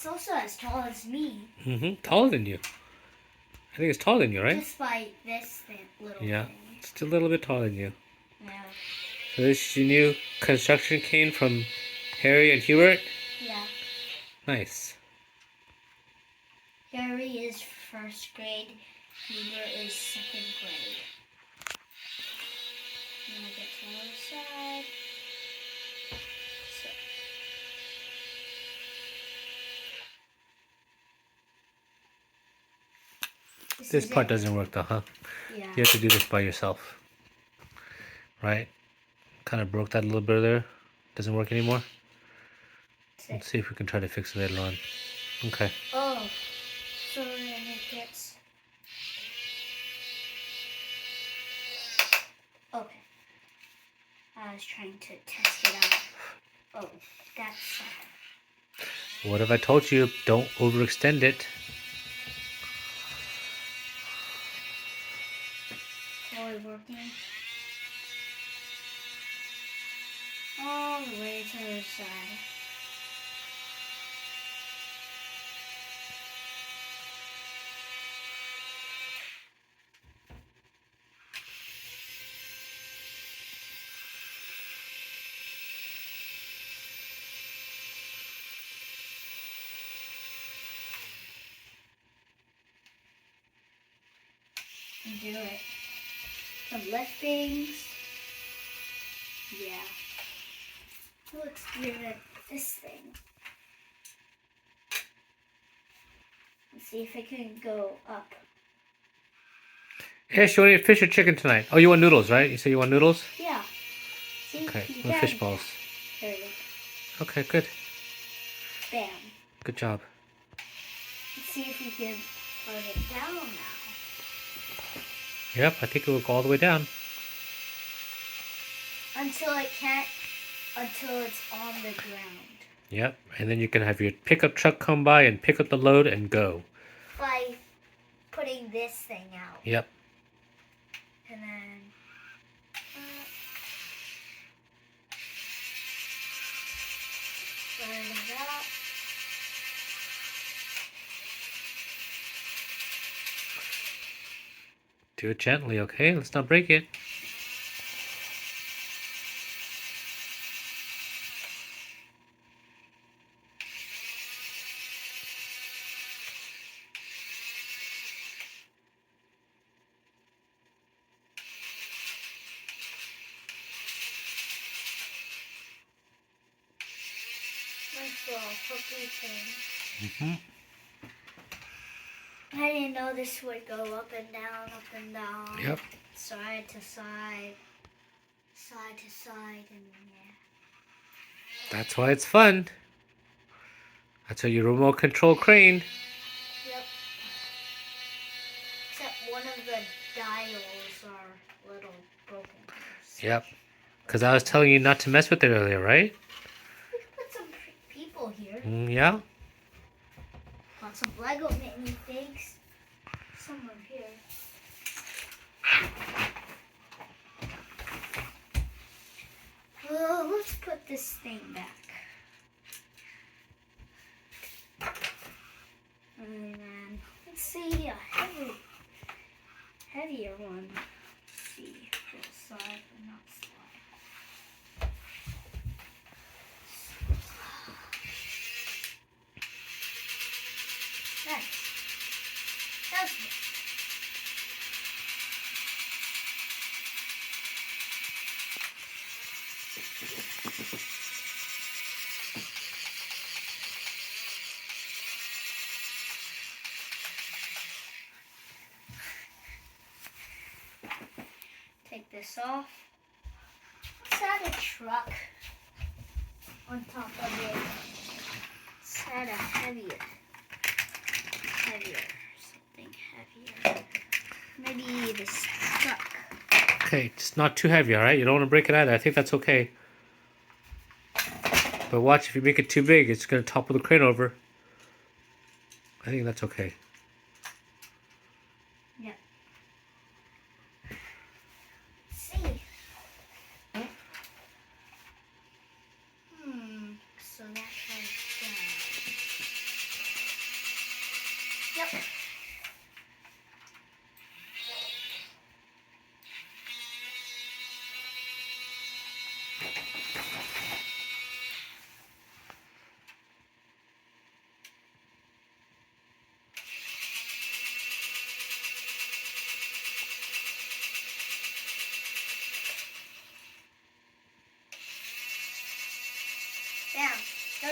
It's also as tall as me. Taller than you. I think it's taller than you, right? Just by this little Yeah, thing. it's a little bit taller than you. Yeah. So this is your new construction cane from Harry and Hubert? Yeah. Nice. Harry is first grade. Hubert is second grade. I'm gonna get to the other side. So. This part doesn't work though, huh? Yeah. You have to do this by yourself. Right? Kind of broke that a little bit there. Doesn't work anymore. Let's see if we can try to fix it later on. Okay. Oh. So then it gets... Okay. I was trying to test it out. Oh, that's... What if I told you don't overextend it? Totally working. All the way to the other side. Do it. Some liftings. Yeah. Let's give it this thing. Let's see if it can go up. Ash, you want to eat fish or chicken tonight? Oh, you want noodles, right? You say you want noodles? Yeah. See? Okay, You with can. fish balls. There it is. Okay, good. Bam. Good job. Let's see if we can put it down now. Yep, I think it will go all the way down. Until it's on the ground. Yep, and then you can have your pickup truck come by and pick up the load and go. By putting this thing out. Yep. And then... burn it out. Do it gently, okay? Let's not break it. Nice little hooky thing. I didn't know this would go up and down, up and down. Yep. Side to side. Side to side, and yeah. That's why it's fun. That's why your remote control crane. Yep. Except one of the dials are a little broken. Yep. Because I was telling you not to mess with it earlier, right? We could put some people here. Yeah. Want some Lego mini things? Somewhere here. Well, let's put this thing back. And then, let's see, a heavier one. Let's see, if it'll slide or not slide. Nice. That's good. Take this off. Let's add a truck on top of it. Let's add a heavier, something heavier. Maybe this truck. Okay, just not too heavy, alright? You don't want to break it either. I think that's okay. But watch, if you make it too big, it's going to topple the crane over. I think that's okay. Yep. Let's see. So that goes down.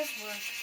does work.